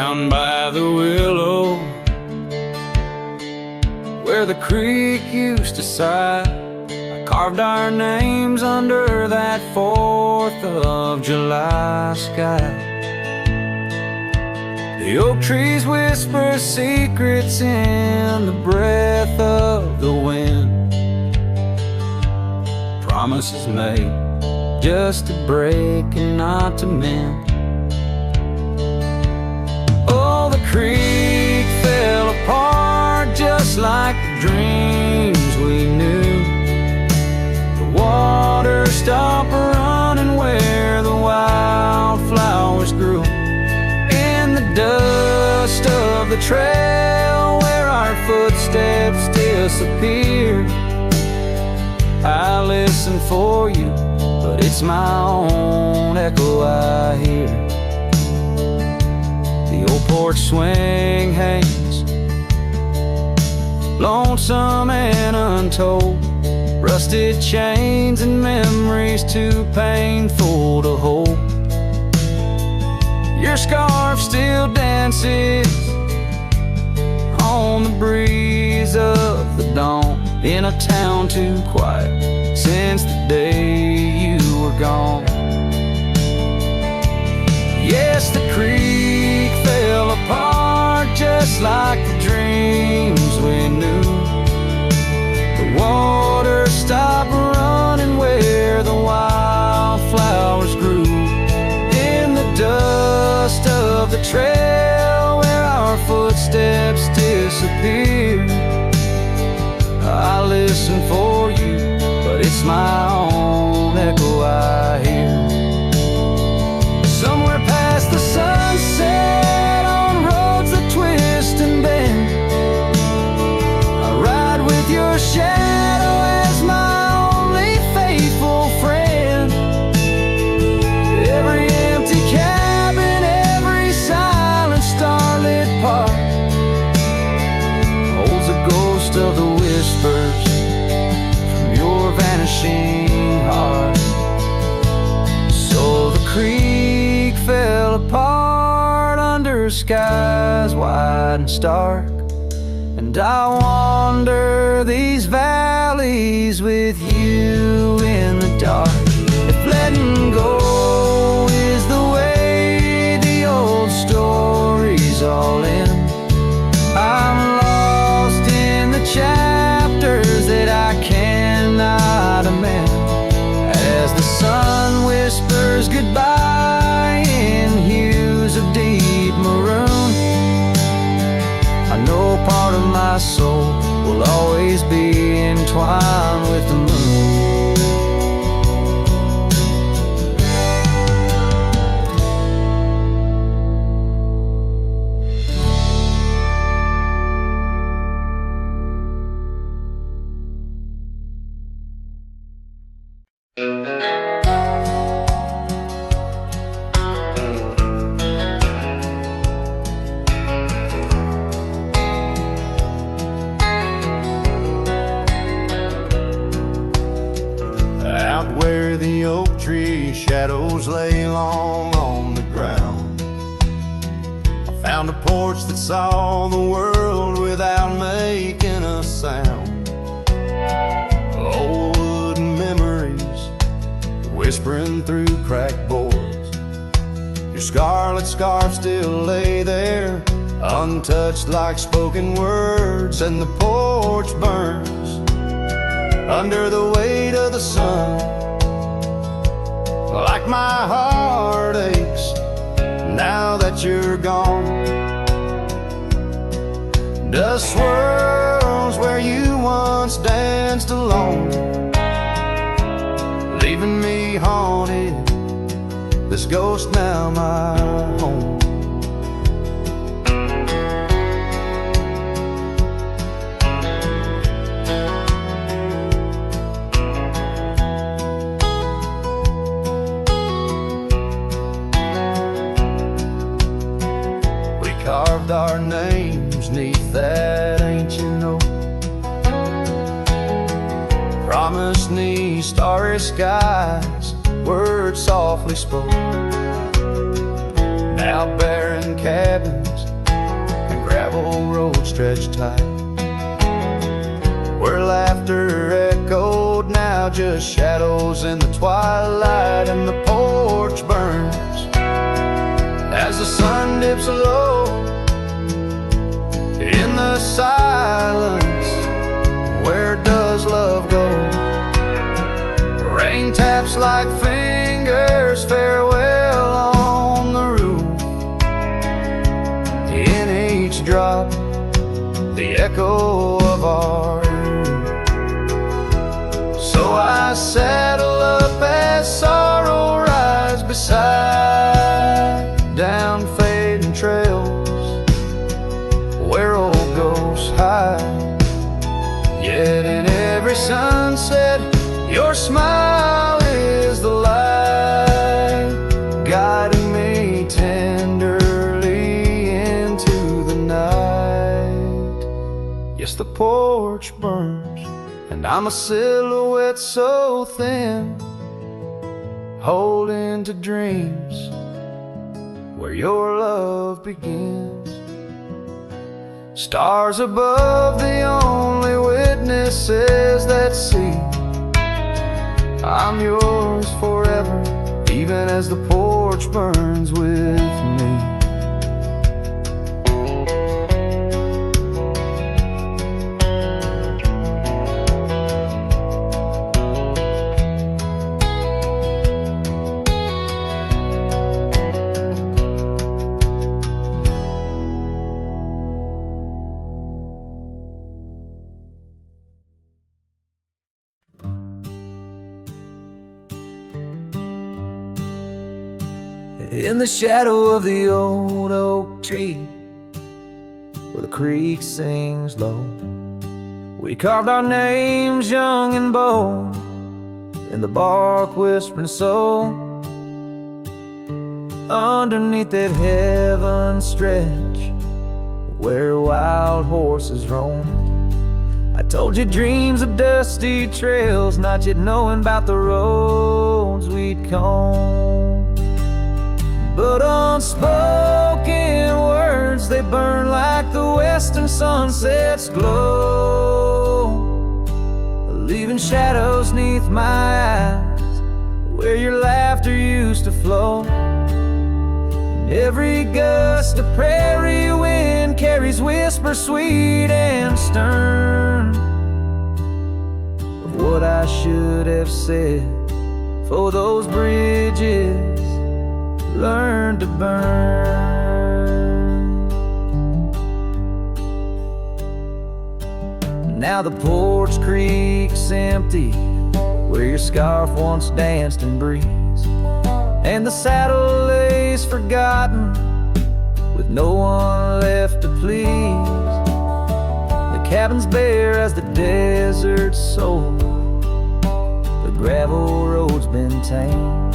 Down by the willow, where the creek used to sigh, I carved our names under that 4th of July sky. The oak trees whisper secrets in the breath of the wind, promises made just to break and not to mend. Oh, the creek fell apart just like the dreams we knew. The water stopped running where the wildflowers grew. In the dust of the trail where our footsteps disappeared, I listen for you, but it's my own echo I hear. The old porch swing hangs, lonesome and untold, rusted chains and memories too painful to hold. Your scarf still dances on the breeze of the dawn, in a town too quiet since the day you were gone. Yes, the creek fell apart just like the dreams we knew. The water stopped running where the wildflowers grew. In the dust of the trail where our footsteps disappeared, I listen for you, but it's my own echo I hear. Somewhere past the sunset, on roads that twist and bend, I ride with your shadow as my only faithful friend. Every empty cabin, every silent starlit park holds a ghost of the whispers from your vanishing heart. So the creek fell apart under skies wide and stark, and I wander these valleys with you in the dark. If letting go is the way the old stories all end, I'm lost in the chapters that I cannot amend. As the sun whispers goodbye in hues of deep maroon, I know part of my soul will always be entwined with the moon. Where the oak tree shadows lay long on the ground, I found a porch that saw the world without making a sound. Old wooden memories whispering through cracked boards. Your scarlet scarf still lay there, untouched like spoken words, and the porch burns under the weight of the sun. Like my heart aches now that you're gone. Dust swirls where you once danced alone, leaving me haunted, this ghost now my home. Carved our names neath that ancient oak, promised me starry skies, words softly spoke. Now barren cabins gravel road stretched tight, where laughter echoed, now just shadows in the twilight. And the porch burns as the sun dips low in the silence. Where does love go? Rain taps like fingers, farewell on the roof. In each drop, the echo of our youth. So I saddle up as sorrow rides beside down fading trails where old ghosts hide. Yet in every sunset, your smile is the light, guiding me tenderly into the night. Yes, the porch burns, and I'm a silhouette so thin, holding to dreams where your love begins. Stars above, the only witnesses that see I'm yours forever, even as the porch burns with me. In the shadow of the old oak tree, where the creek sings low, we carved our names young and bold in the bark whispering soul. Underneath that heaven stretch where wild horses roam, I told you dreams of dusty trails, not yet knowing about the roads we'd comb. But unspoken words, they burn like the western sunset's glow, leaving shadows neath my eyes where your laughter used to flow. And every gust of prairie wind carries whispers sweet and stern of what I should have said, for those bridges learn to burn. Now the porch creek's empty, where your scarf once danced in breeze, and the saddle lays forgotten, with no one left to please. The cabin's bare as the desert's soul, the gravel road's been tamed,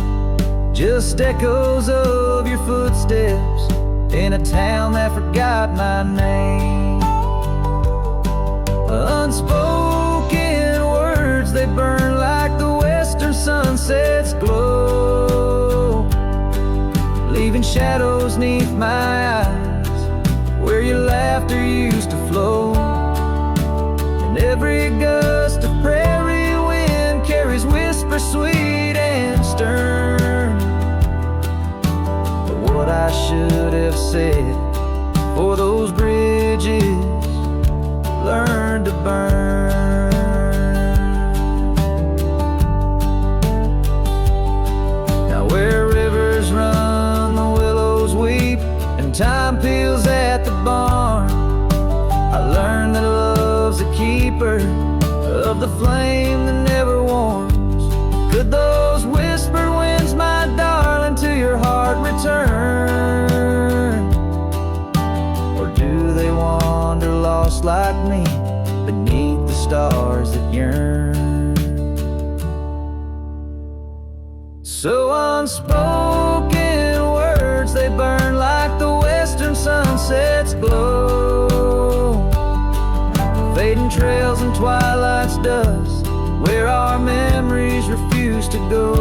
just echoes of your footsteps in a town that forgot my name. Unspoken words, they burn like the western sunset's glow, leaving shadows neath my eyes where your laughter used to flow. And every gust of prairie wind carries whispers sweet and stern, what I should have said, for those bridges learn to burn. Now where rivers run, the willows weep, and time peels at the barn, I learned that love's a keeper of the flame that never warms. Could those whispered winds, my darling, to your heart return? Or do they wander lost like me beneath the stars that yearn? So unspoken words, they burn like the western sunset's glow, fading trails and twilight's dust where our memories refuse to go.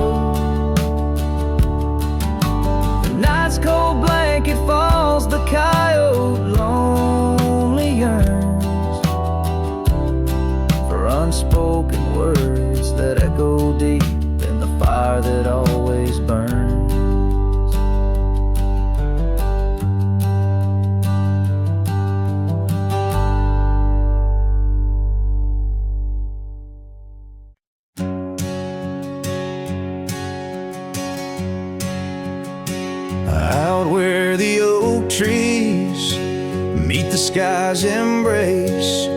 The night's cold blanket falls, the coyote lone, fire that always burns. Out where the oak trees meet the sky's embrace,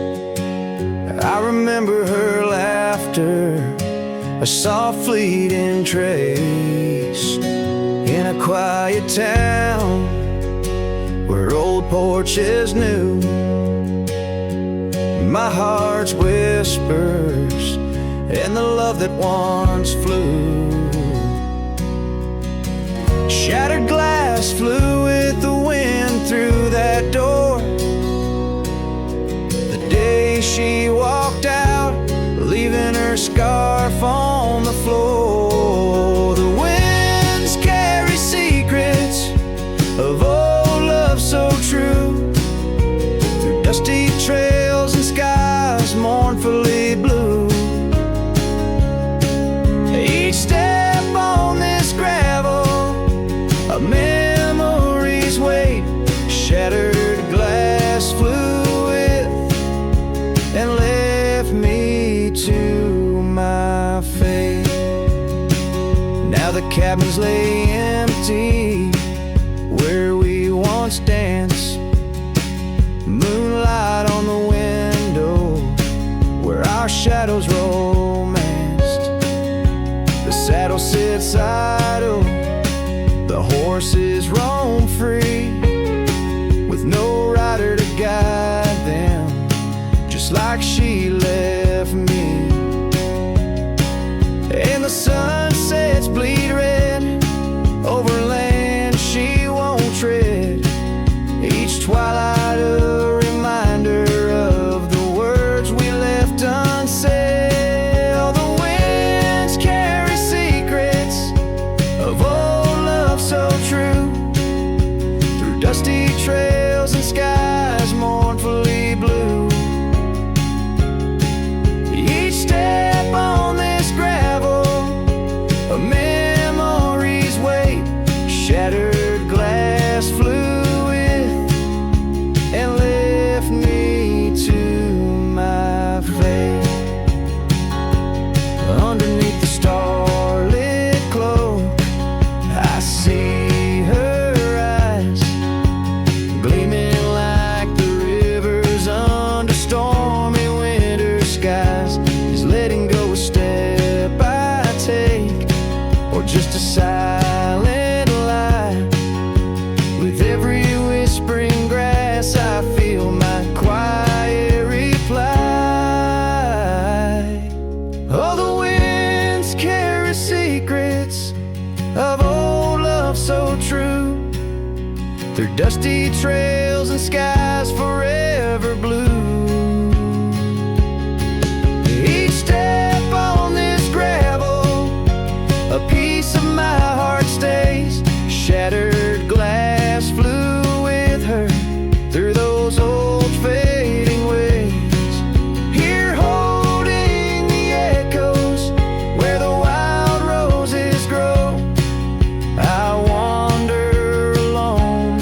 I remember her laughter, a soft fleeting trace. In a quiet town where old porches knew my heart's whispers and the love that once flew. Shattered glass flew with the wind through that door the day she walked out, leaving her scarf on the floor. The winds carry secrets of old love so true, through dusty trails and skies mournfully blue. Each step on this gravel, a memory's weight, shattered glass flew with and left me to my fate. Now the cabins lay empty where we once danced, moonlight on the window where our shadows romanced. The saddle sits idle, the horses roam free, with no rider to guide them, just like she left me. And the sunsets bleed red over land she won't tread, each twilight a reminder of the words we left unsaid. All the winds carry secrets of old love so true, through dusty trails and skies mournfully blue. Each step on this gravel, a memory's weight, shattered glass flew with and left me to my fate. Underneath the starlit cloak, I see her eyes, gleaming like the rivers under stormy winter skies. Is letting go a step I take, or just a silent lie? With every whispering grass I feel my quiet reply. Oh, the winds carry secrets of old love so true, through dusty trails and skies forever blue. Each step on this gravel, a piece of my heart stays, shattered glass flew with her through those old fading ways. Here holding the echoes where the wild roses grow, I wander alone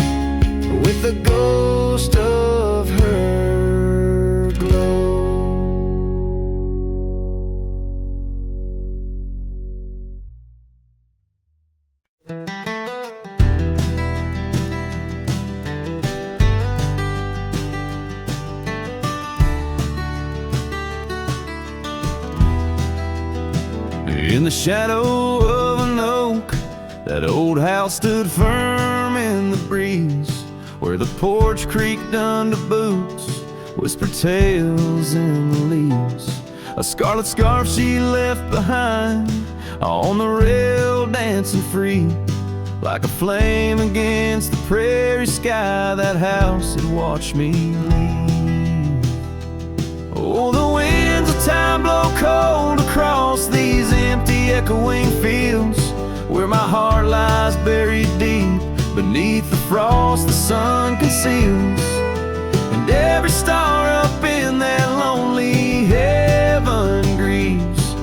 with the ghost of her glow. In the shadow of an oak, that old house stood firm in the breeze, where the porch creaked under boots, whispered tales in the leaves. A scarlet scarf she left behind on the rail, dancing free, like a flame against the prairie sky. That house had watched me leave. Oh, the winds of time blow cold across these empty echoing fields, where my heart lies buried deep beneath the frost the sun conceals. And every star up in that lonely heaven grieves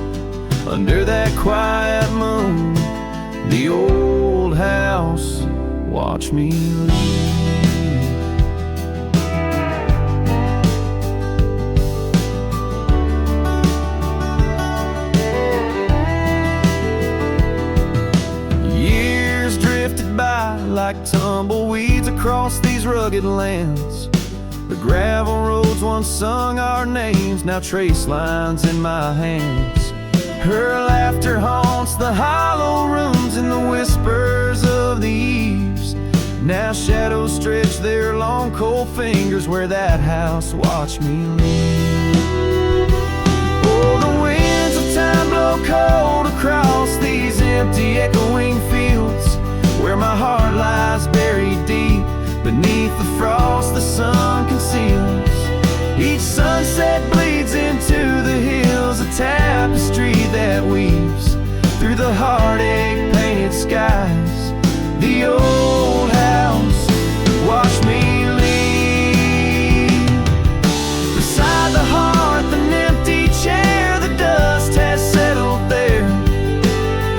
under that quiet moon watch me leave. Years drifted by like tumbleweeds across these rugged lands. The gravel roads once sung our names, now trace lines in my hands. Her laughter haunts the hollow rooms and the whispers of the eaves. Now shadows stretch their long cold fingers where that house watched me leave. Oh, the winds of time blow cold across these empty echoing fields, where my heart lies buried deep beneath the frost the sun conceals. Each sunset bleeds into the hills, a tapestry that weaves through the heartache painted skies. The old house watched me leave. Beside the hearth, an empty chair, the dust has settled there.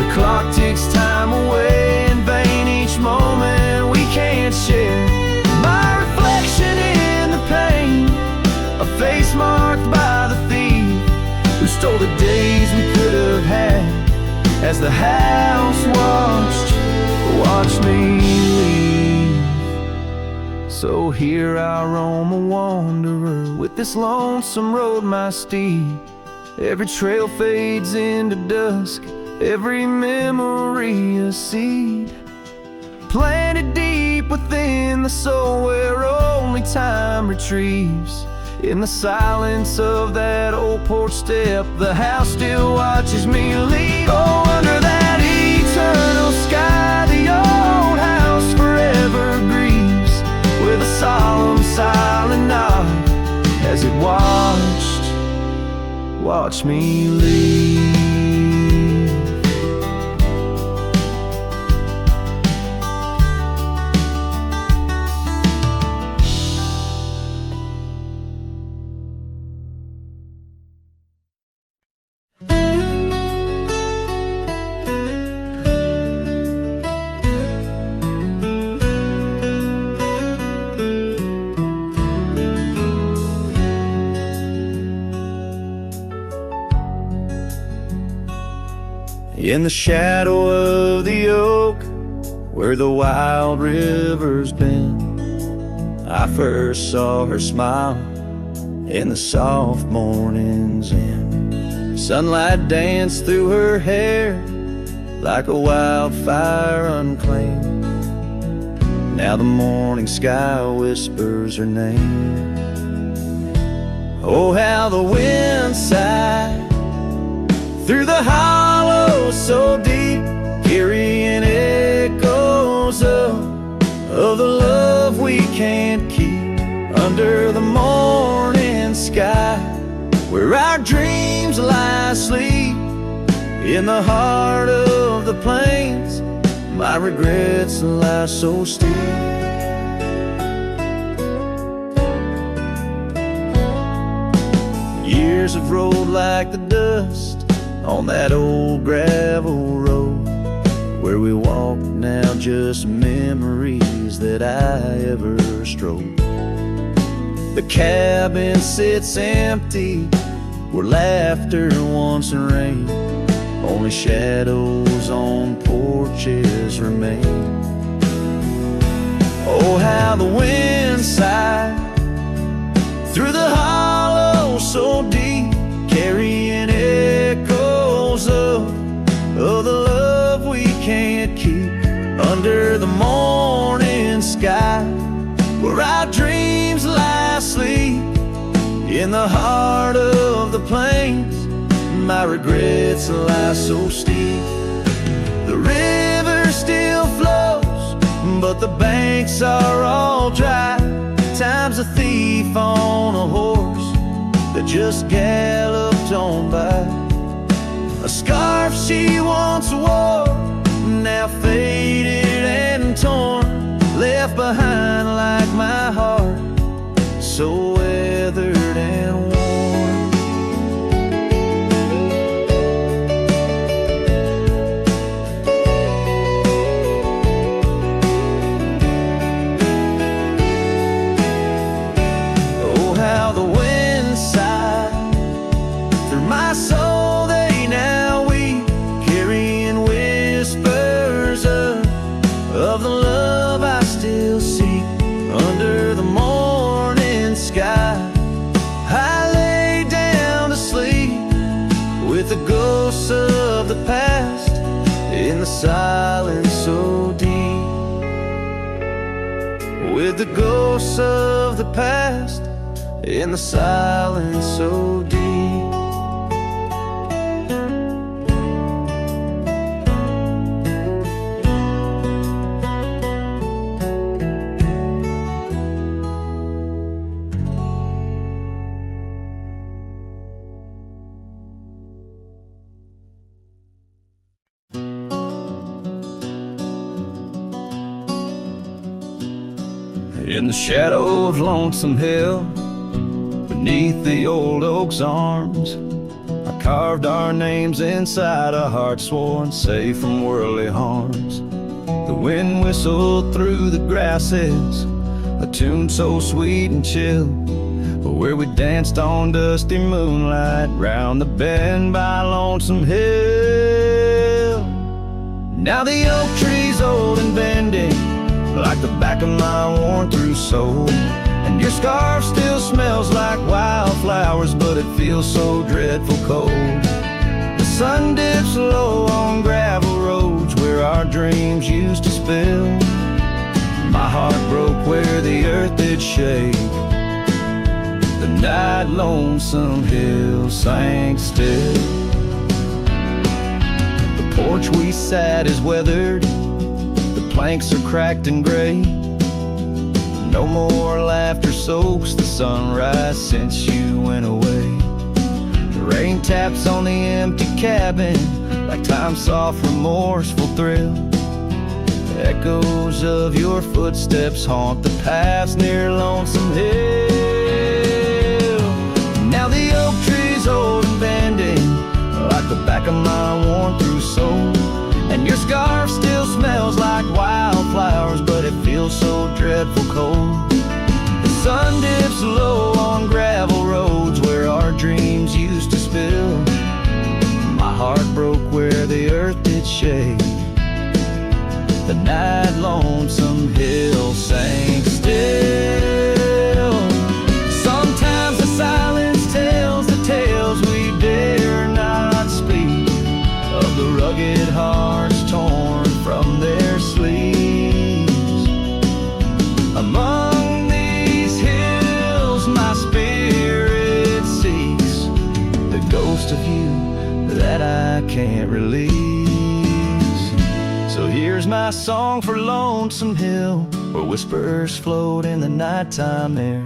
The clock ticks time away in vain, each moment we can't share. My reflection in the pain, a face marked by the thief who stole the days we could have had as the house watched me leave. So here I roam a wanderer with this lonesome road my steed. Every trail fades into dusk, every memory a seed planted deep within the soul where only time retrieves. In the silence of that old porch step, the house still watches me leave. Oh, under that eternal sky, the old house forever grieves with a solemn silent nod as it watched me leave. In the shadow of the oak, where the wild river's been, I first saw her smile in the soft morning's end. Sunlight danced through her hair like a wildfire unclaimed. Now the morning sky whispers her name. Oh, how the wind sighed through the hollow so deep, carrying echoes of the love we can't keep. Under the morning sky, where our dreams lie asleep, in the heart of the plains, my regrets lie so steep. Years have rolled like the dust on that old gravel road, where we walk now, just memories that I ever strode. The cabin sits empty where laughter once reigned, only shadows on porches remain. Oh, how the wind sighed through the hollow so deep, carrying echoes of the love we can't keep. Under the morning sky, where our dreams lie asleep, in the heart of the plains, my regrets lie so steep. The river still flows, but the banks are all dry. Time's a thief on a horse that just galloped on by. A scarf she once wore, now faded and torn, left behind like my heart, so weathered and worn. in the silence so deep, with the ghosts of the past in the silence so deep. In the shadow of Lonesome Hill, beneath the old oak's arms, I carved our names inside a heart sworn safe from worldly harms. The wind whistled through the grasses, a tune so sweet and chill, where we danced on dusty moonlight round the bend by Lonesome Hill. Now the oak tree's old and bending, like the back of my worn-through soul, and your scarf still smells like wildflowers, but it feels so dreadful cold. The sun dips low on gravel roads where our dreams used to spill. My heart broke where the earth did shake. The night Lonesome Hill sank still. The porch we sat is weathered, planks are cracked and gray. No more laughter soaks the sunrise since you went away. The rain taps on the empty cabin like time's soft remorseful thrill. The echoes of your footsteps haunt the paths near Lonesome Hill. Now the oak tree's old and bending, like the back of my worn-through soul, and your scarf still smells like wildflowers, but it feels so dreadful cold. The sun dips low on gravel roads where our dreams used to spill. My heart broke where the earth did shake. The night Lonesome Hill sank still. Sometimes the silence tells the tales we dare not speak, of the rugged hearts torn from their sleeves. Among these hills my spirit seeks the ghost of you that I can't release. So here's my song for Lonesome Hill, where whispers float in the nighttime air.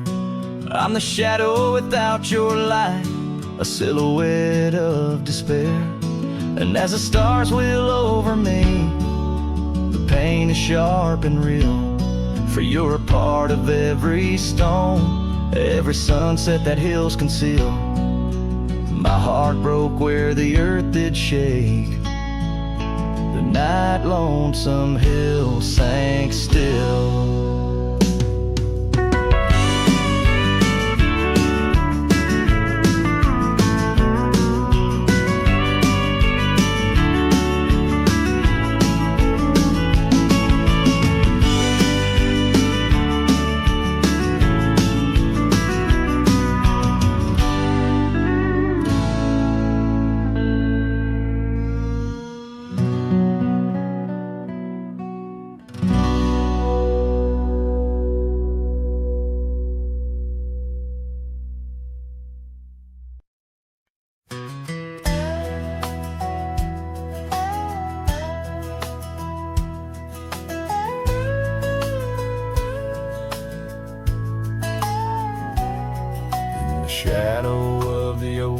I'm the shadow without your light, a silhouette of despair. And as the stars wheel over me, the pain is sharp and real, for you're a part of every stone, every sunset that hills conceal. My heart broke where the earth did shake. The night Lonesome Hill sank still. Shadow of the oak,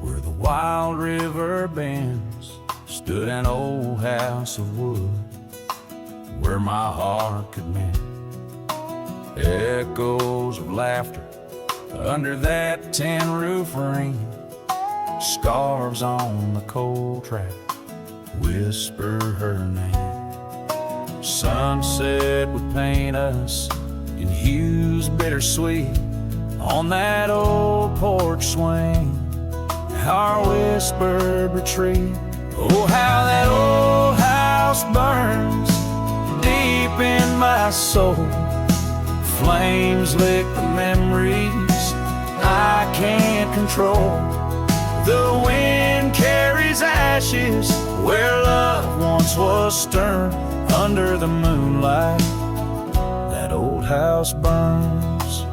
where the wild river bends, stood an old house of wood, where my heart could mend. Echoes of laughter under that tin roof ring, scarves on the cold track whisper her name. Sunset would paint us in hues bittersweet on that old porch swing, our whispered retreat. Oh, how that old house burns deep in my soul. Flames lick the memories I can't control. The wind carries ashes where love once was stern under the moonlight. That old house burns.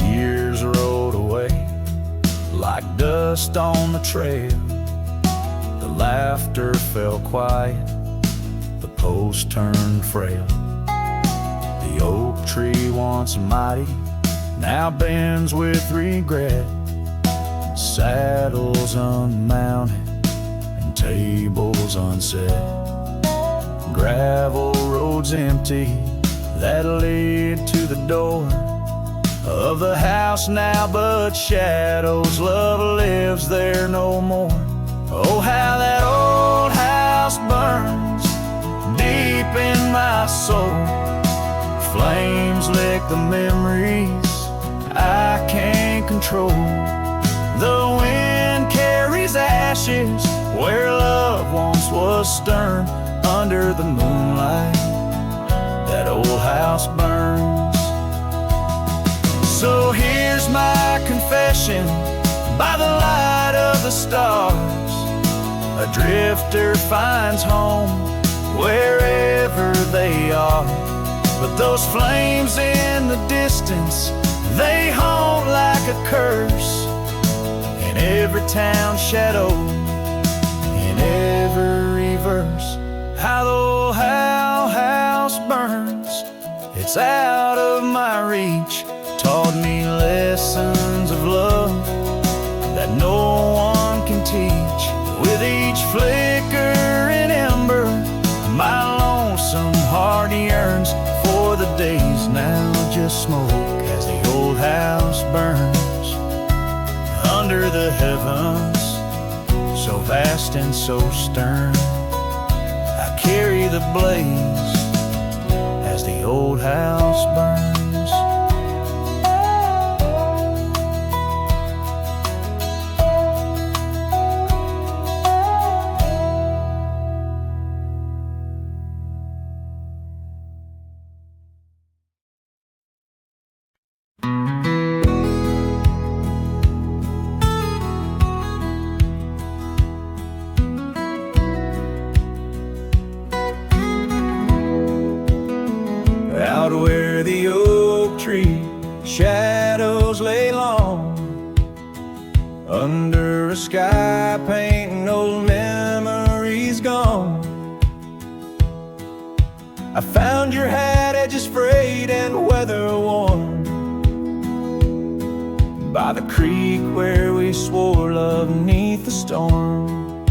Years rolled away like dust on the trail. The laughter fell quiet, the post turned frail. The oak tree once mighty now bends with regret. Saddles unmounted and tables unset. Gravel roads empty that led to the door of the house now, but shadows love lives there no more. Oh, how that old house burns deep in my soul. Flames lick the memories I can't control. The wind carries ashes where love once was stern under the moonlight. That old house burns. So here's my confession by the light of the stars. A drifter finds home wherever they are. But those flames in the distance, they haunt like a curse. In every town shadow, in every verse. How the old house burns, it's out of my reach. Taught me lessons of love that no one can teach. With each flicker and ember, my lonesome heart yearns for the days now just smoke as the old house burns under the heavens, so vast and so stern. I carry the blaze as the old house burns. Out where the oak tree shadows lay long, under a sky painting old memories gone. I found your hat, edges frayed and weather worn, by the creek where we swore love 'neath the storm.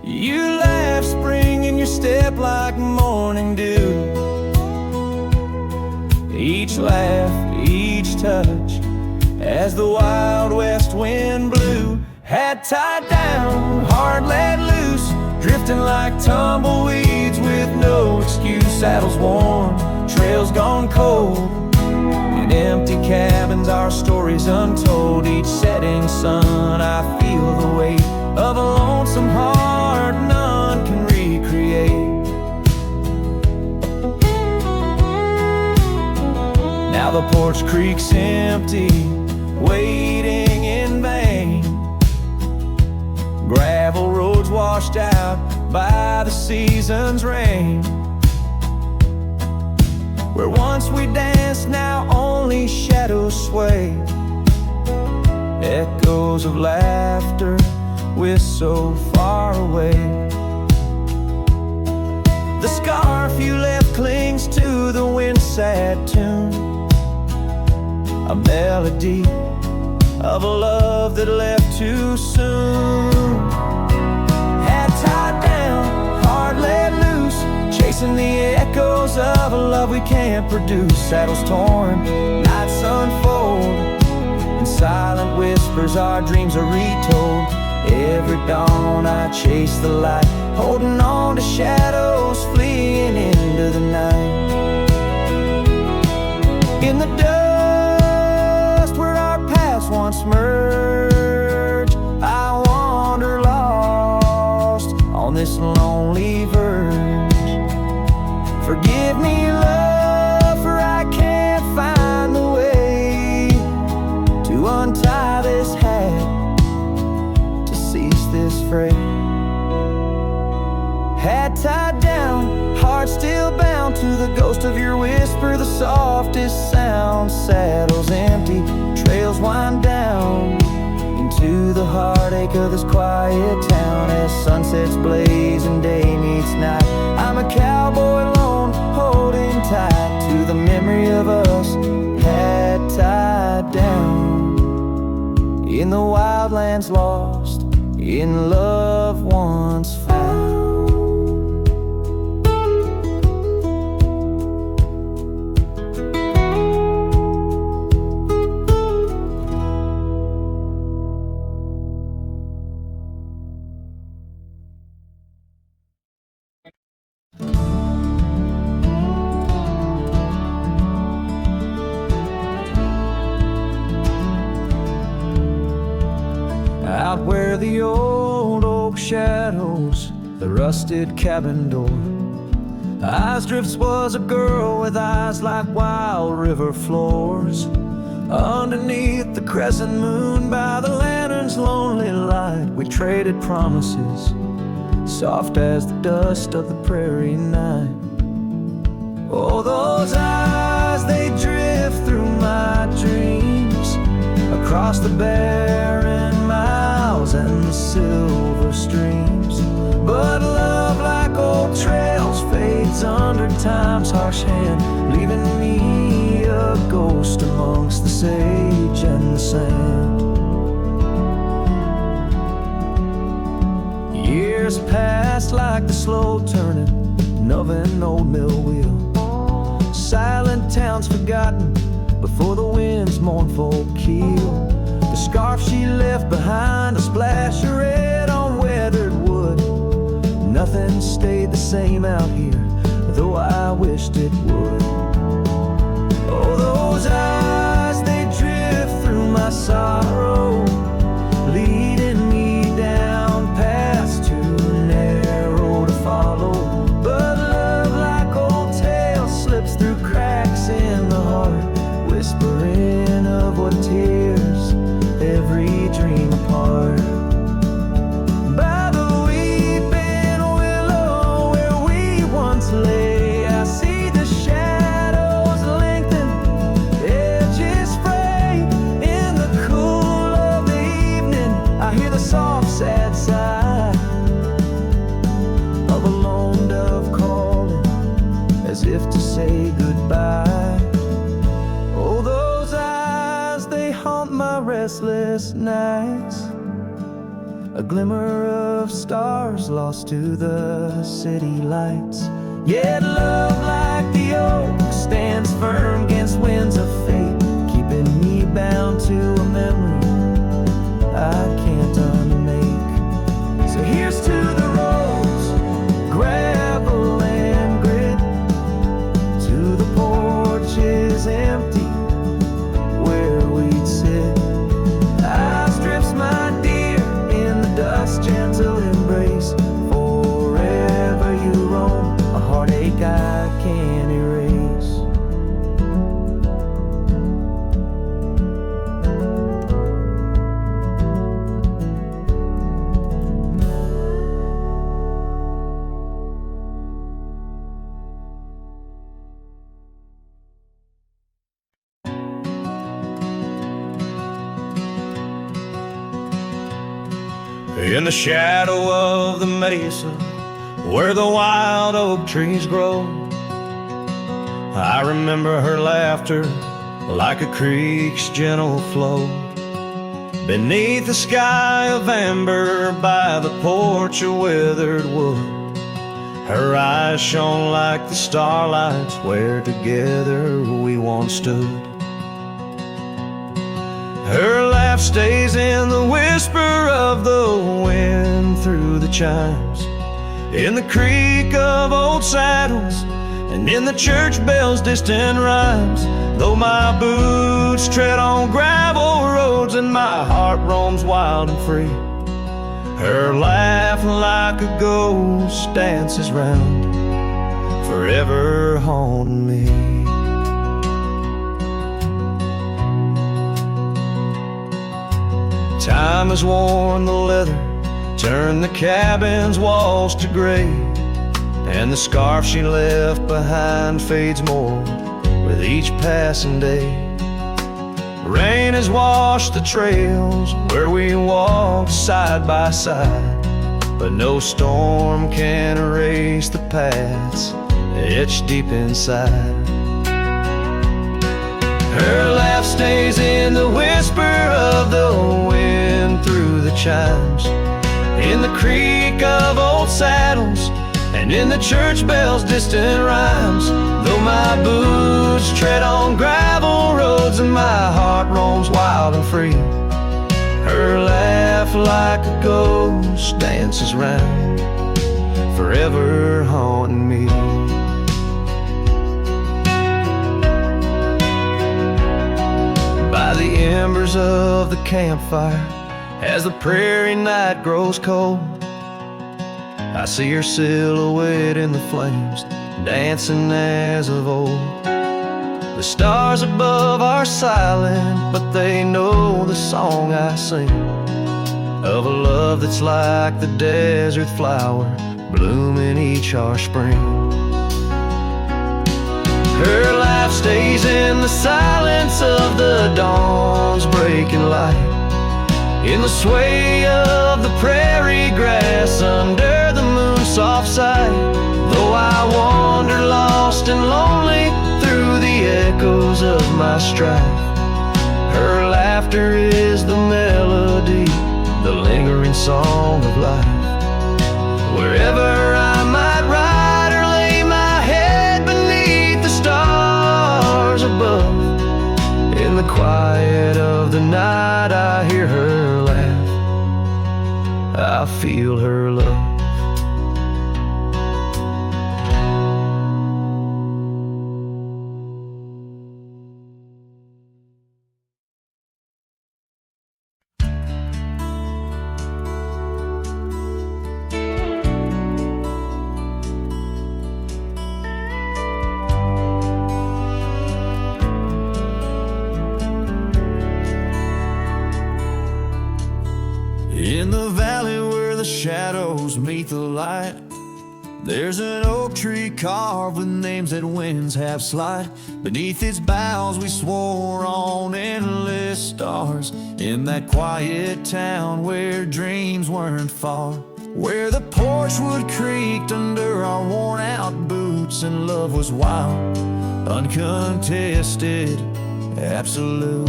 You laughed spring in your step like morning dew. Each laugh, each touch, as the wild west wind blew. Hat tied down, heart let loose, drifting like tumbleweeds with no excuse. Saddles worn, trails gone cold, in empty cabins our stories untold. Each setting sun I feel the weight of a lonesome heart none can recreate. Now the porch creak's empty, waiting in vain. Gravel roads washed out by the season's rain. Where once we danced, now only shadows sway. Echoes of laughter, we're so far away. The scarf you left clings to the wind's sad tune, a melody of a love that left too soon. Hat tied down, heart let loose, chasing the echoes of a love we can't produce. Saddles torn, nights unfold, in silent whispers our dreams are retold. Every dawn I chase the light, holding on to shadows fleeing into the night. In the dust where our paths once merged, I wander lost on this lonely verge. Forgive me, love, for I can't find the way to untie this hat freight. Hat tied down, heart still bound to the ghost of your whisper, the softest sound. Saddles empty, trails wind down into the heartache of this quiet town. As sunsets blaze and day meets night, I'm a cowboy alone, holding tight to the memory of us. Hat tied down in the wildlands, lost in love once found. Out where the old oak shadows the rusted cabin door, Eyes Drifts was a girl with eyes like wild river floors. Underneath the crescent moon, by the lantern's lonely light, we traded promises, soft as the dust of the prairie night. Oh, those eyes, they drift through my dreams, across the barren miles and the silver streams. But love, like old trails, fades under time's harsh hand, leaving me a ghost amongst the sage and the sand. Years passed like the slow turning of an old mill wheel. Silent towns forgotten before the wind's mournful keel. The scarf she left behind, a splash of red on weathered wood. Nothing stayed the same out here, though I wished it would. Oh, those eyes, they drift through my sorrow, leading me down paths too narrow to follow. But love, like old tales, slips through cracks in the heart, whispering of what tears every dream apart. By the weeping willow where we once lay, I see the shadows lengthen, edges fray. In the cool of the evening, I hear the soft sad sigh of a lone dove calling, as if to say goodbye. Oh, those eyes, they haunt my restless nights, a glimmer of stars lost to the city lights. Yet love, like the oak, stands firm against winds of fate, keeping me bound to a memory I can't unmake. So here's to the roads, gravel and grit, to the porches empty where we'd sit. Eyes Drifts, my dear, in the dust, gentle embrace. Forever you roam, a heartache I can't erase. In the shadow of the mesa, where the wild oak trees grow, I remember her laughter like a creek's gentle flow. Beneath the sky of amber, by the porch of withered wood, her eyes shone like the starlights where together we once stood. Her laugh stays in the whisper of the wind through the chimes, in the creak of old saddles, and in the church bell's distant rhymes. Though my boots tread on gravel roads and my heart roams wild and free, her laugh like a ghost dances round, forever haunting me. Time has worn the leather Turn the cabin's walls to gray, and the scarf she left behind fades more with each passing day. Rain has washed the trails where we walked side by side, but no storm can erase the paths etched deep inside. Her laugh stays in the whisper of the wind through the chimes, in the creak of old saddles, and in the church bells' distant rhymes. Though my boots tread on gravel roads and my heart roams wild and free, her laugh like a ghost dances round, forever haunting me. By the embers of the campfire, as the prairie night grows cold, I see her silhouette in the flames, dancing as of old. The stars above are silent, but they know the song I sing, of a love that's like the desert flower, blooming each harsh spring. Her life stays in the silence of the dawn's breaking light, in the sway of the prairie grass under the moon's soft sight. Though I wander lost and lonely through the echoes of my strife, her laughter is the melody, the lingering song of life. Wherever I might ride or lay my head beneath the stars above, in the quiet of the night I hear her laugh, I feel her love. In the valley where the shadows meet the light, there's an oak tree carved with names that winds have slide. Beneath its boughs we swore on endless stars, in that quiet town where dreams weren't far, where the porch wood creaked under our worn out boots, and love was wild, uncontested, absolute.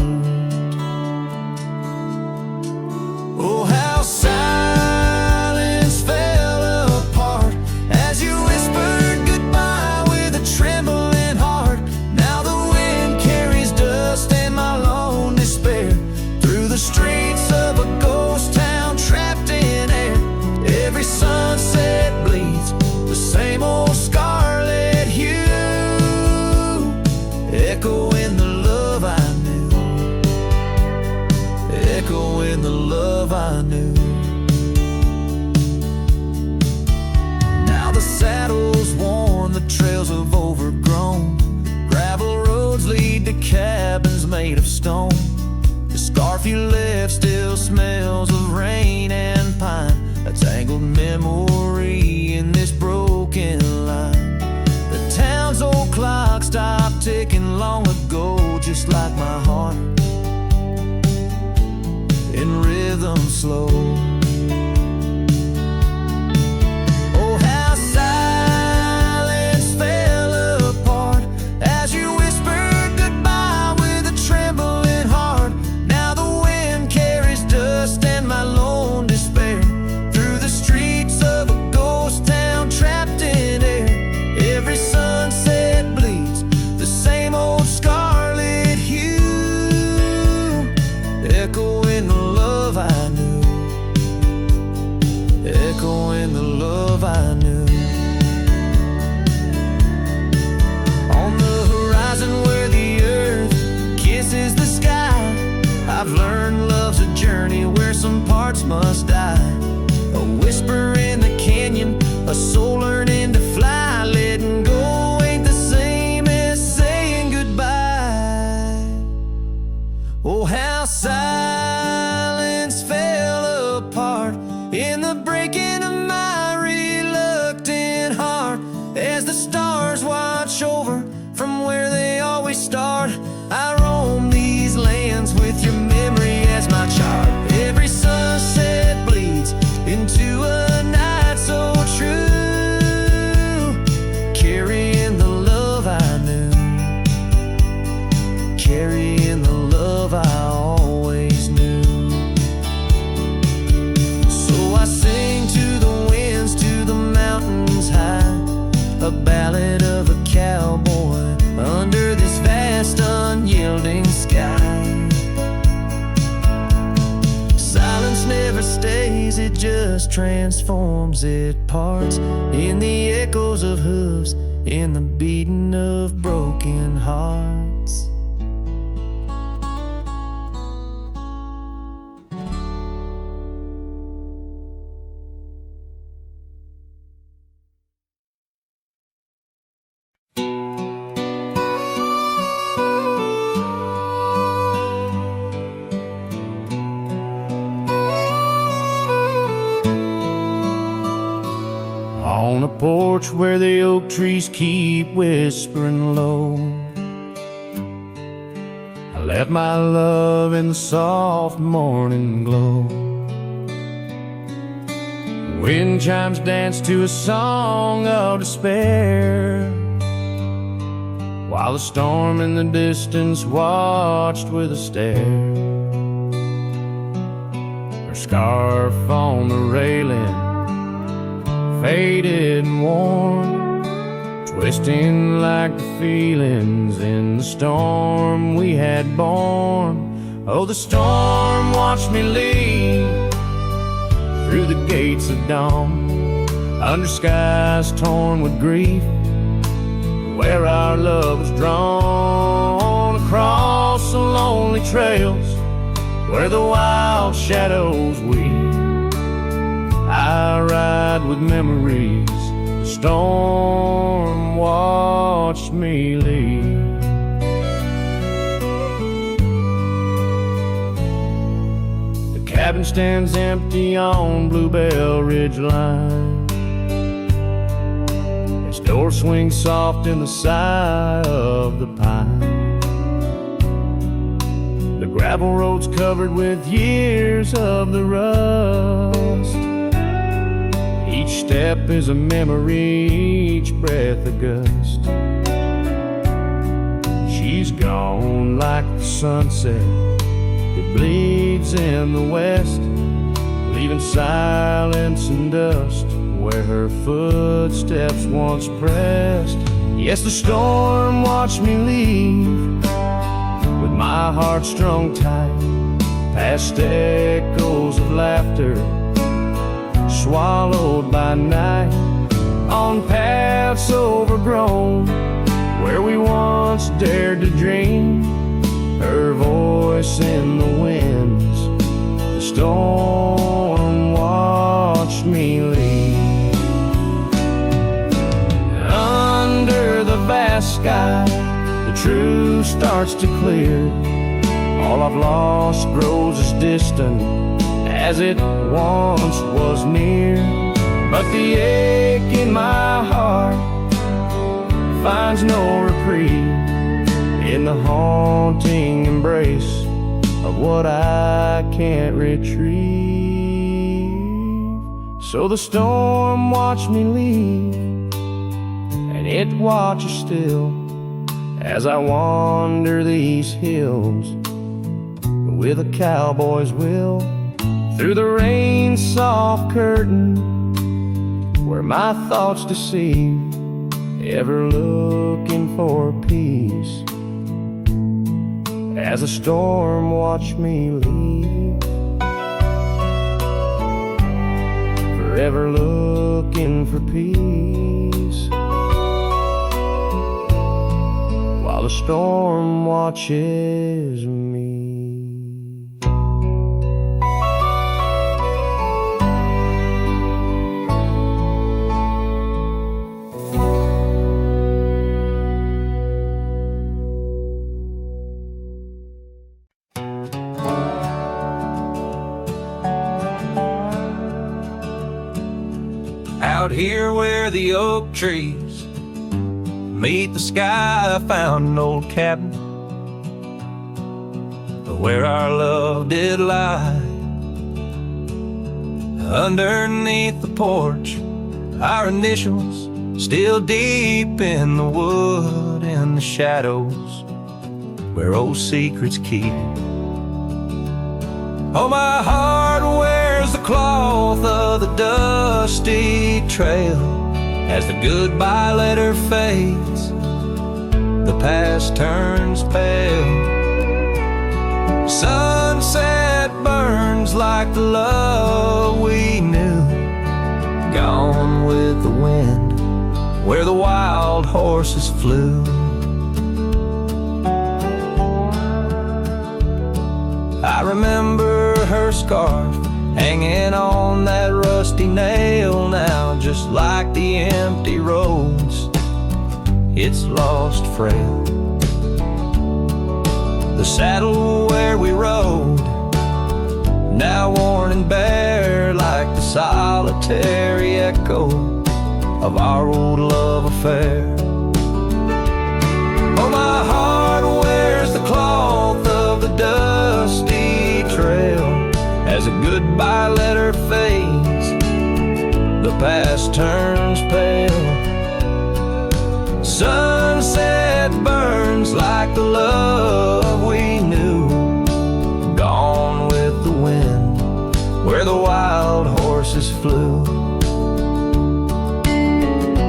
Oh, how silence fell apart as you whispered goodbye with a trembling heart. Now the wind carries dust and my lone despair through the streets of a ghost town trapped in air. Every sunset bleeds the same old scarlet hue, echoing the love I knew, echoing the love I knew. Now the saddle's worn, the trails have overgrown, gravel roads lead to cabins made of stone. The scarf you left still smells of rain and pine, a tangled memory in this broken line. The town's old clock stopped ticking long ago, just like my heart, in rhythm slow. Oh, how silence fell apart as you whispered goodbye with a trembling heart. Now the wind carries dust and my lone despair through the streets of a ghost town trapped in air. Every sunset bleeds the same old scarlet hue, echoing the love I knew, echoing the love I knew. On the horizon where the earth kisses the sky, I've learned love's a journey where some parts must die. A whisper in the canyon, a soul learning to fly. Letting go ain't the same as saying goodbye. Oh, how silence fell apart in the the breaking of my reluctant heart. As the stars watch over from where they always start, I roam these lands with your memory as my chart. Every sunset bleeds into a night so true, carrying the love I knew, carrying the love I always knew. So I sing to the winds, to the mountains high, a ballad of a cowboy under this vast unyielding sky. Silence never stays, it just transforms, it parts in the echoes of hooves, in the beating of broken hearts. On a porch where the oak trees keep whispering low, I left my love in the soft morning glow. Wind chimes dance to a song of despair, while the storm in the distance watched with a stare. Her scarf on the railing, faded and worn, twisting like the feelings in the storm we had born. Oh, the storm watched me leave through the gates of dawn, under skies torn with grief, where our love was drawn, across the lonely trails where the wild shadows weep. I ride with memories, the storm watched me leave. The cabin stands empty on Bluebell Ridge line, its door swings soft in the sigh of the pine. The gravel road's covered with years of the rust, each step is a memory, each breath a gust. She's gone like the sunset that bleeds in the west, leaving silence and dust where her footsteps once pressed. Yes, the storm watched me leave with my heart strung tight, past echoes of laughter swallowed by night, on paths overgrown where we once dared to dream. Her voice in the winds, the storm watched me leave. Under the vast sky, the truth starts to clear. All I've lost grows as distant as it once was near, but the ache in my heart finds no reprieve in the haunting embrace of what I can't retrieve. So the storm watched me leave, and it watches still as I wander these hills with a cowboy's will, through the rain's soft curtain where my thoughts deceive, ever looking for peace as a storm watched me leave, forever looking for peace while the storm watches me. Out here where the oak trees meet the sky, I found an old cabin where our love did lie. Underneath the porch, our initials still deep in the wood, in the shadows where old secrets keep. Oh, my heart wears the cloth of the dusty trail as the goodbye letter fades, the past turns pale. Sunset burns like the love we knew, gone with the wind where the wild horses flew. I remember her scarf hanging on that rusty nail now, just like the empty roads, it's lost frail. The saddle where we rode, now worn and bare like the solitary echo of our old love affair. Oh, my heart wears the cloth of the dusty trail as a goodbye letter fades, the past turns pale. Sunset burns like the love we knew, gone with the wind where the wild horses flew.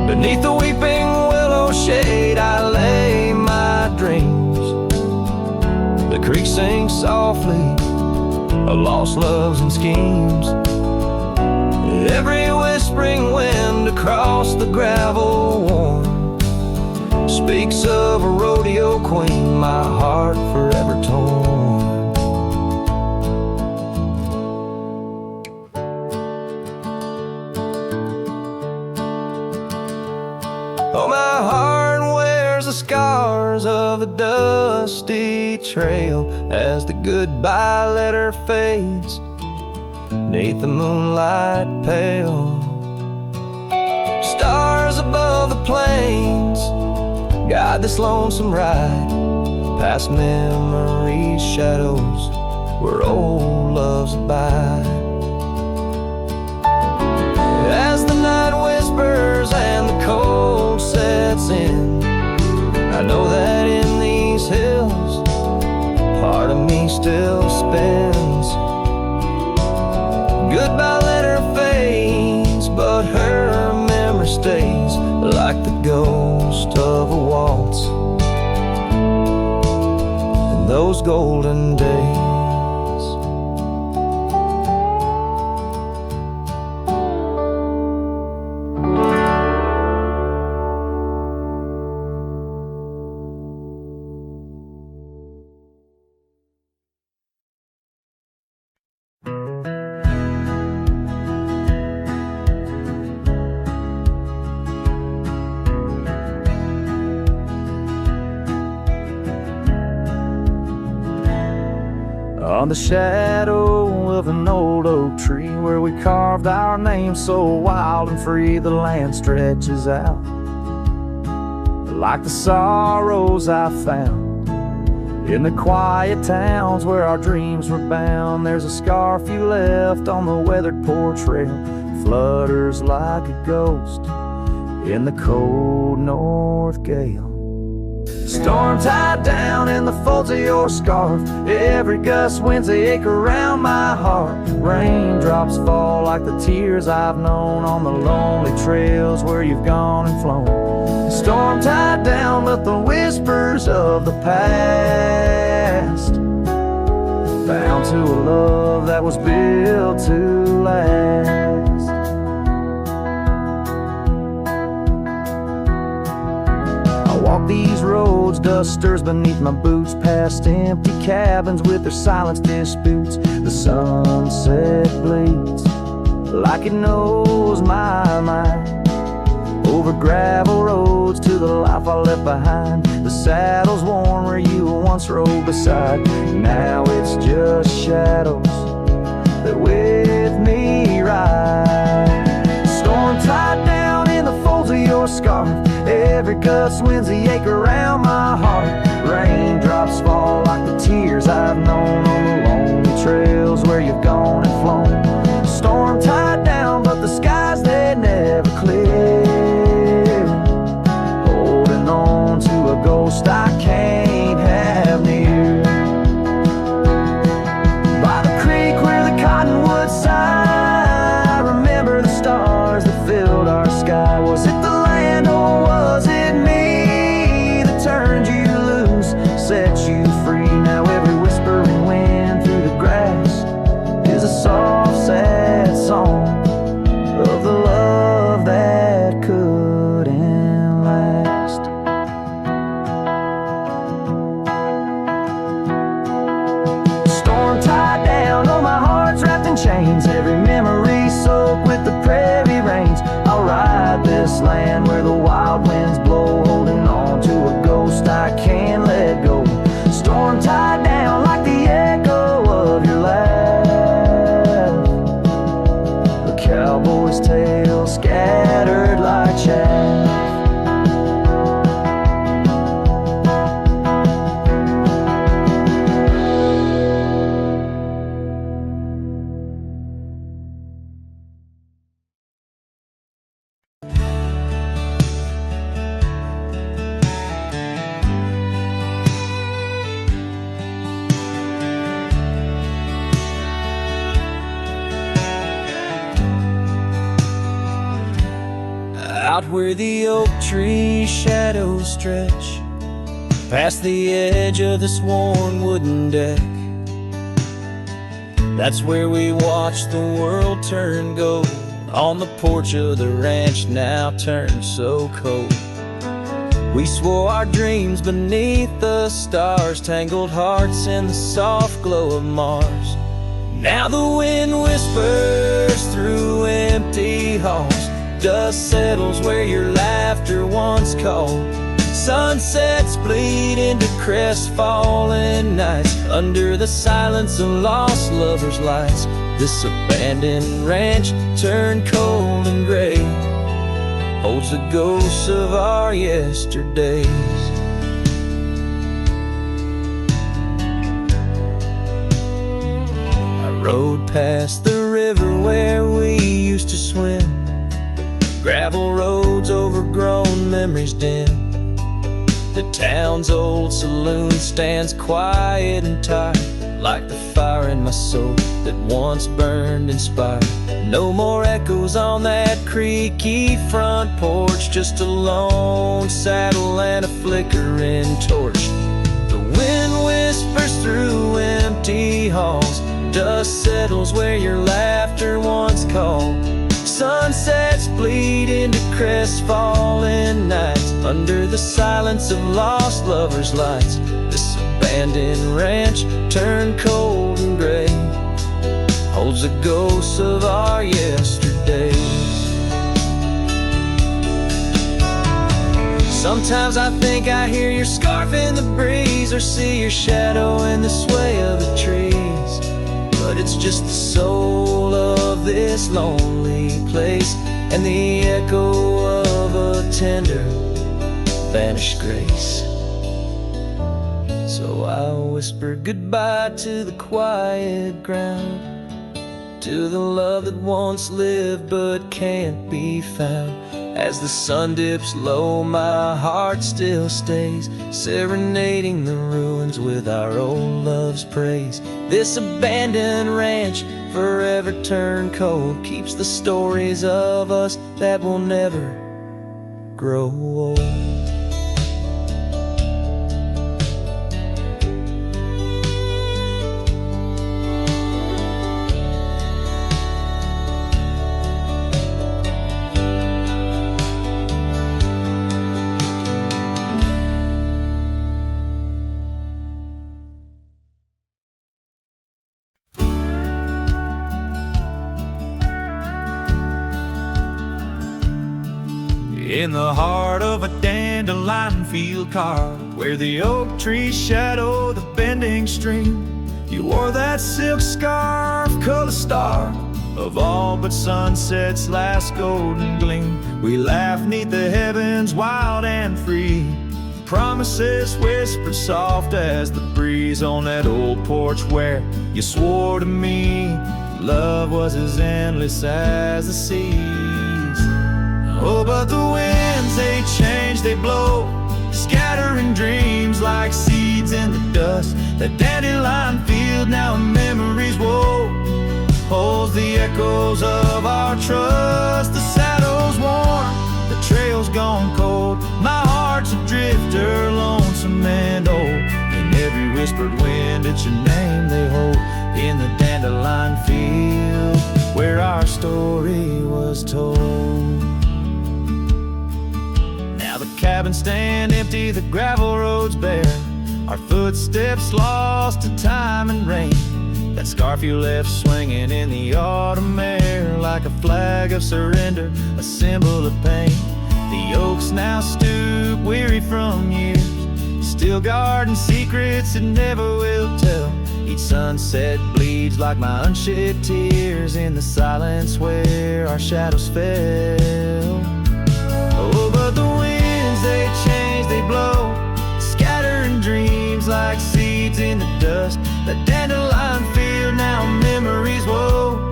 Beneath the weeping willow shade I lay my dreams. The creek sings softly of lost loves and schemes. Every whispering wind across the gravel worn speaks of a rodeo queen, my heart forever torn. Oh, my heart wears the scars of the dusty trail as the goodbye letter fades, neath the moonlight pale. Stars above the plains guide this lonesome ride, past memories, shadows where old loves abide. As the night whispers and the cold sets in, I know that in these hills part of me still spins. Goodbye letter fades, but her memory stays like the ghost of a waltz in those golden days. On the shadow of an old oak tree where we carved our name so wild and free, the land stretches out like the sorrows I found in the quiet towns where our dreams were bound. There's a scarf you left on the weathered porch rail, flutters like a ghost in the cold north gale. Storm tied down in the folds of your scarf, every gust winds ache around my heart. Raindrops fall like the tears I've known on the lonely trails where you've gone and flown. Storm tied down, but the whispers of the past, bound to a love that was built to last. Walk these roads, dust stirs beneath my boots, past empty cabins with their silence disputes. The sunset bleeds like it knows my mind, over gravel roads to the life I left behind. The saddle's worn where you once rode beside, now it's just shadows that with me ride. Storm tide dust winds the ache around my heart. Raindrops fall like the tears I've known on the lonely trails where you've gone and flown. Storm tied down, but the skies they never clear. Holding on to a ghost I can't have near. By the creek where the cottonwoods sigh, I remember the stars that filled our sky. Was it the land or was it me that turned you loose, set you free? Now every whispering wind through the grass is a soft, sad song of the love that couldn't last. Storm tied down, oh my heart's wrapped in chains, every memory soaked with the prairie rains. I'll ride this land where the wild winds blow, holding on to a ghost I can't let go. Storm tied down like the echo of your laugh, a cowboy's tale scattered like chaff. Out where the oak tree shadows stretch past the edge of this worn wooden deck, that's where we watch the world turn gold on the porch of the ranch now turned so cold. We swore our dreams beneath the stars, tangled hearts in the soft glow of Mars. Now the wind whispers through empty halls, dust settles where your laughter once called. Sunsets bleed into crestfallen nights under the silence of lost lovers' lights. This abandoned ranch turned cold and gray holds the ghosts of our yesterdays. I rode past the river where we used to swim, gravel roads overgrown, memories dim. The town's old saloon stands quiet and tired, like the fire in my soul that once burned inspired. No more echoes on that creaky front porch, just a lone saddle and a flickering torch. The wind whispers through empty halls, dust settles where your laughter once called. Sunsets bleed into crestfallen nights under the silence of lost lovers' lights. This abandoned ranch turned cold and gray holds the ghosts of our yesterdays. Sometimes I think I hear your scarf in the breeze, or see your shadow in the sway of the trees. But it's just the soul of this lonely place, and the echo of a tender vanished grace. So I whisper goodbye to the quiet ground, to the love that once lived but can't be found. As the sun dips low, my heart still stays, serenading the ruins with our old love's praise. This abandoned ranch, forever turned cold, keeps the stories of us that will never grow old. In the heart of a dandelion field carved, where the oak trees shadow the bending stream, you wore that silk scarf, colored star of all but sunset's last golden gleam. We laugh 'neath the heavens wild and free, promises whispered soft as the breeze on that old porch where you swore to me love was as endless as the seas. Oh, but the winds, they change, they blow, scattering dreams like seeds in the dust. That dandelion field now in memory's woe holds the echoes of our trust. The saddle's worn, the trail's gone cold, my heart's a drifter, lonesome and old. In every whispered wind, it's your name they hold in the dandelion field where our story was told. Now the cabins stand empty, the gravel roads bare, our footsteps lost to time and rain. That scarf you left swinging in the autumn air like a flag of surrender, a symbol of pain. The oaks now stoop, weary from years, still guarding secrets it never will tell. Each sunset bleeds like my unshed tears in the silence where our shadows fell. Oh, but the winds, they change, they blow, scattering dreams like seeds in the dust. The dandelion field now memories woe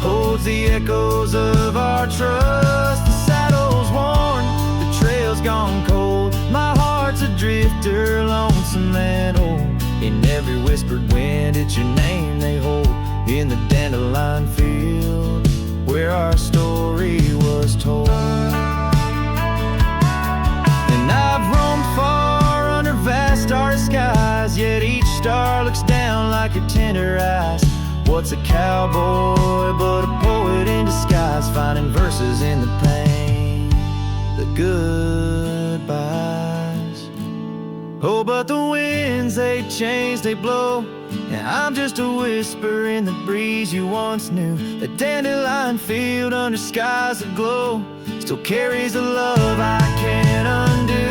holds the echoes of our trust. The saddle's worn, the trail's gone cold, my heart's a drifter, lonesome and old. In every whispered wind, it's your name they hold in the dandelion field where our story was told. And I've roamed far under vast starry skies, yet each star looks down like your tender eyes. What's a cowboy but a poet in disguise, finding verses in the pain, the goodbyes. Oh, but the winds, they change, they blow, and I'm just a whisper in the breeze you once knew. The dandelion field under skies that glow still carries a love I can't undo.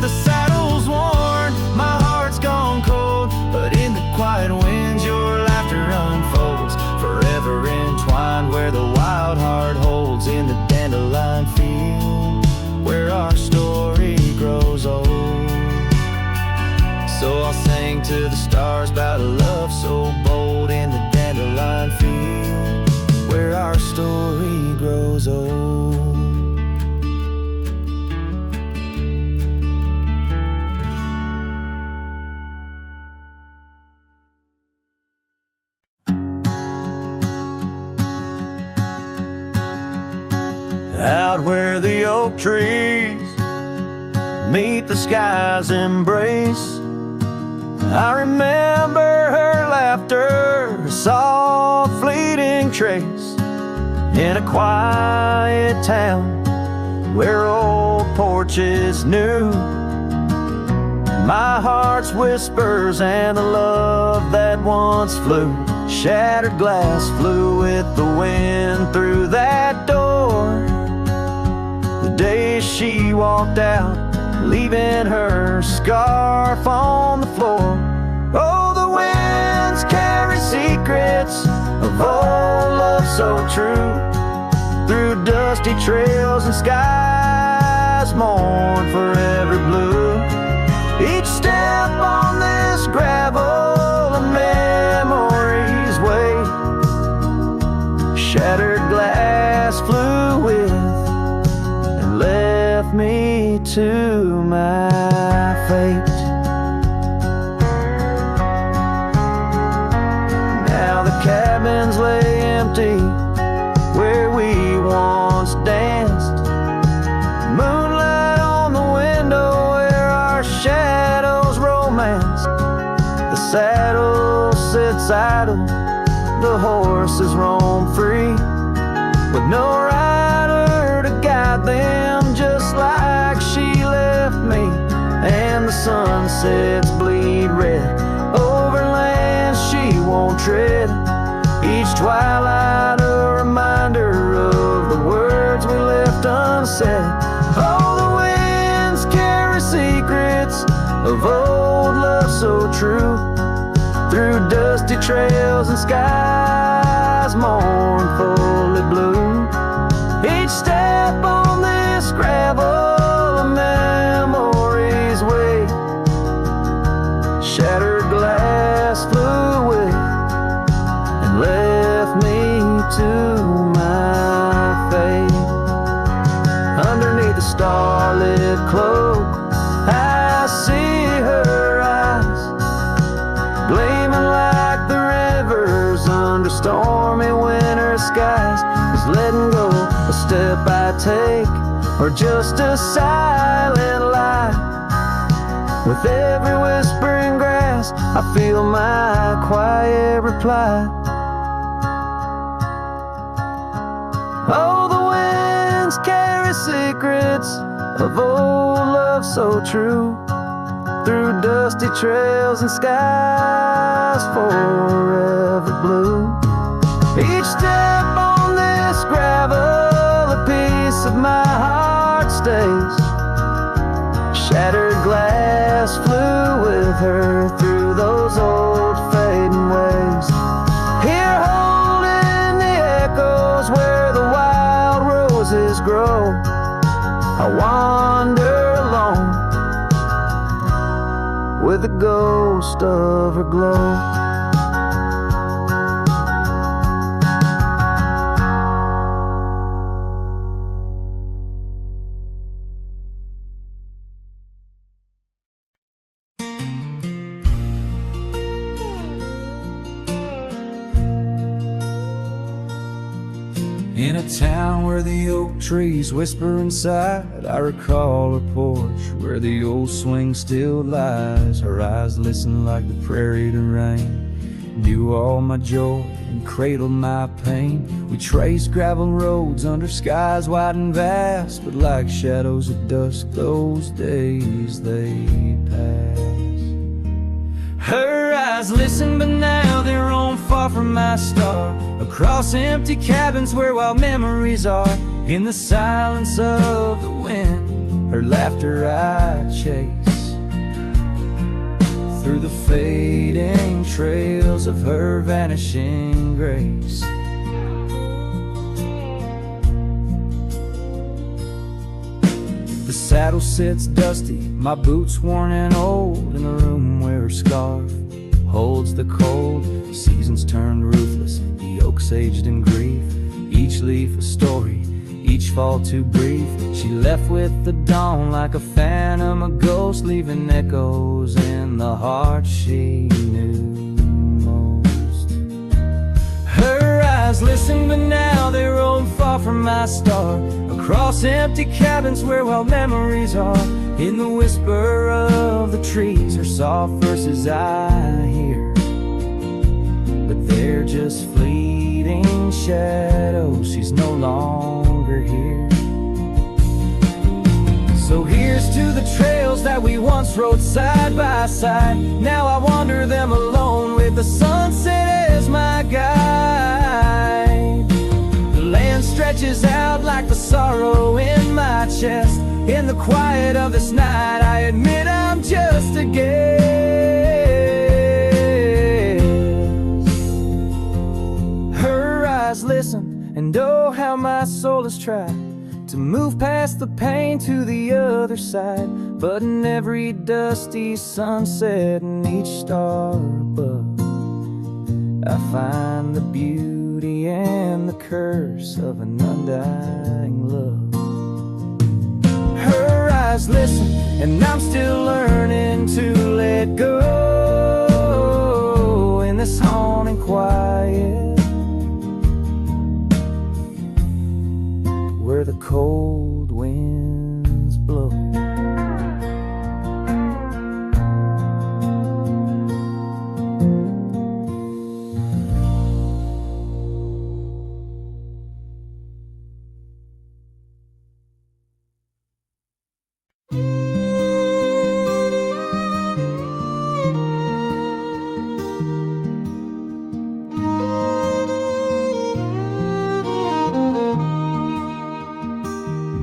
The saddle's worn, my heart's gone cold, but in the quiet winds your laughter unfolds, forever entwined where the wild heart holds in the dandelion field where our story grows old. So I'll sing to the stars about a love so bold in the dandelion field where our story grows old. Out where the oak trees meet the sky's embrace, I remember her laughter, a soft fleeting trace, in a quiet town where old porches new. My heart's whispers and the love that once flew, shattered glass flew with the wind through that door. The day she walked out, leaving her scarf on the floor. Oh, the winds carry secrets of old love so true, through dusty trails and skies mourn forever blue. Each step on this gravel, a memory's way, shattered glass flew with and left me to my fate. Now the cabins lay empty where we once danced, moonlight on the window where our shadows romanced. The saddle sits idle, the horses roam free, with no rider to guide them, just like she left me. And the sunsets bleed red over lands she won't tread, each twilight a reminder of the words we left unsaid. Oh, the winds carry secrets of old love so true, through dusty trails and skies skies mournfully blue. Each step on this gravel, a memory's way. Shattered glass flew away and left me to my fate. Underneath the starlit cloak, I see her eyes, gleaming like the rivers under stormy winter skies. Is letting go a step I take, or just a silent lie? With every whispering grass, I feel my quiet reply. Oh, the winds carry secrets of old love so true, through dusty trails and skies forever blue. Each step on this gravel, a piece of my heart stays. Shattered glass flew with her through those old fading ways. Here holding the echoes where the wild roses grow, I wander alone with the ghost of her glow. In a town where the oak trees whisper inside, I recall her porch where the old swing still lies. Her eyes listen like the prairie to rain, knew all my joy and cradled my pain. We traced gravel roads under skies wide and vast, but like shadows at dusk those days they pass. Her eyes listen, but now they're on far from my star, across empty cabins where wild memories are. In the silence of the wind, her laughter I chase, through the fading trails of her vanishing grace. The saddle sits dusty, my boots worn and old, in the room where her scarf holds the cold. The seasons turned ruthless, the oaks aged in grief, each leaf a story, each fall too brief. She left with the dawn like a phantom, a ghost, leaving echoes in the heart she knew most. Her eyes listen, but now they roam far from my star, across empty cabins where wild memories are. In the whisper of the trees, her soft verses I hear, but they're just fleeting shadows. She's no longer here. So here's to the trails that we once rode side by side. Now I wander them alone with the sunset as my guide. The land stretches out like the sorrow in my chest. In the quiet of this night, I admit I'm just a guest. Her eyes listen, and oh how my soul has tried to move past the pain to the other side. But in every dusty sunset and each star above, I find the beauty and the curse of an undying love. Her eyes listen, and I'm still learning to let go in this haunting quiet, where the cold winds blow.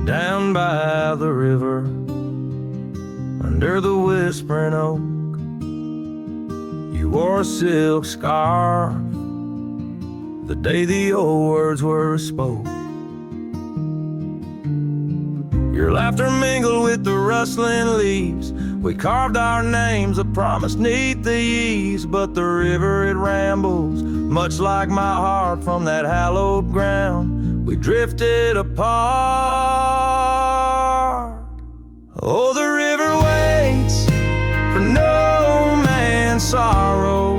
Down by the river, under the whispering oak, you wore a silk scarf, the day the old words were spoke. Your laughter mingled with the rustling leaves. We carved our names, a promise neath the eaves. But the river, it rambles, much like my heart from that hallowed ground. We drifted apart. Oh, the river waits for no man's sorrow,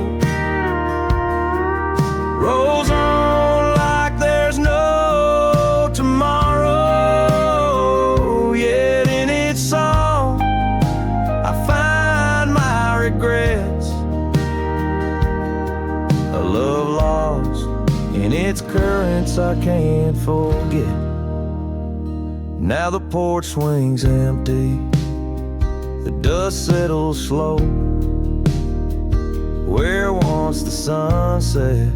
rolls on like there's no tomorrow. Yet in its song I find my regrets, a love lost in its currents I can't forget. Now the porch swings empty, the dust settles slow, where once the sunset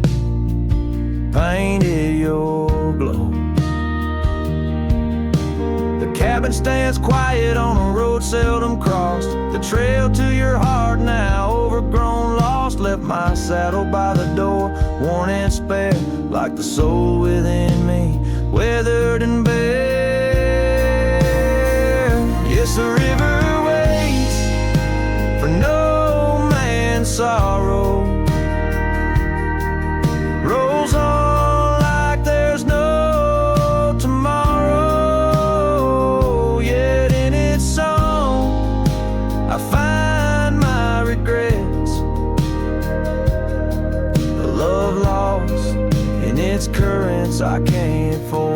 painted your glow. The cabin stands quiet on a road seldom crossed. The trail to your heart now overgrown, lost. Left my saddle by the door, worn and spare, like the soul within me, weathered and bare. Yes, the river waits for no man's sorrow, rolls on like there's no tomorrow. Yet in its song I find my regrets, a love lost in its currents I can't forget.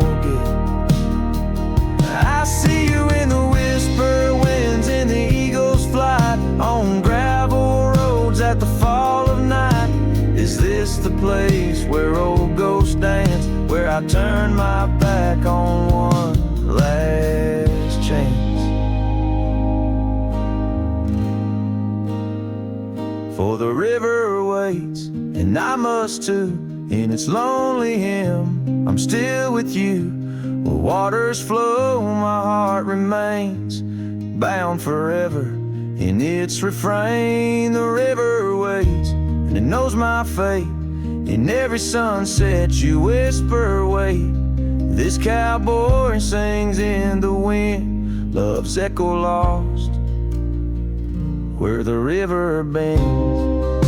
I see you in the whisper winds, in the eagle's flight, on gravel roads at the fall of night. Is this the place where old ghosts dance, where I turn my back on one last chance? For the river waits, and I must too. In its lonely hymn, I'm still with you. Where waters flow, my heart remains bound forever in its refrain. The river waits, and it knows my fate. In every sunset you whisper, wait. This cowboy sings in the wind, love's echo lost where the river bends.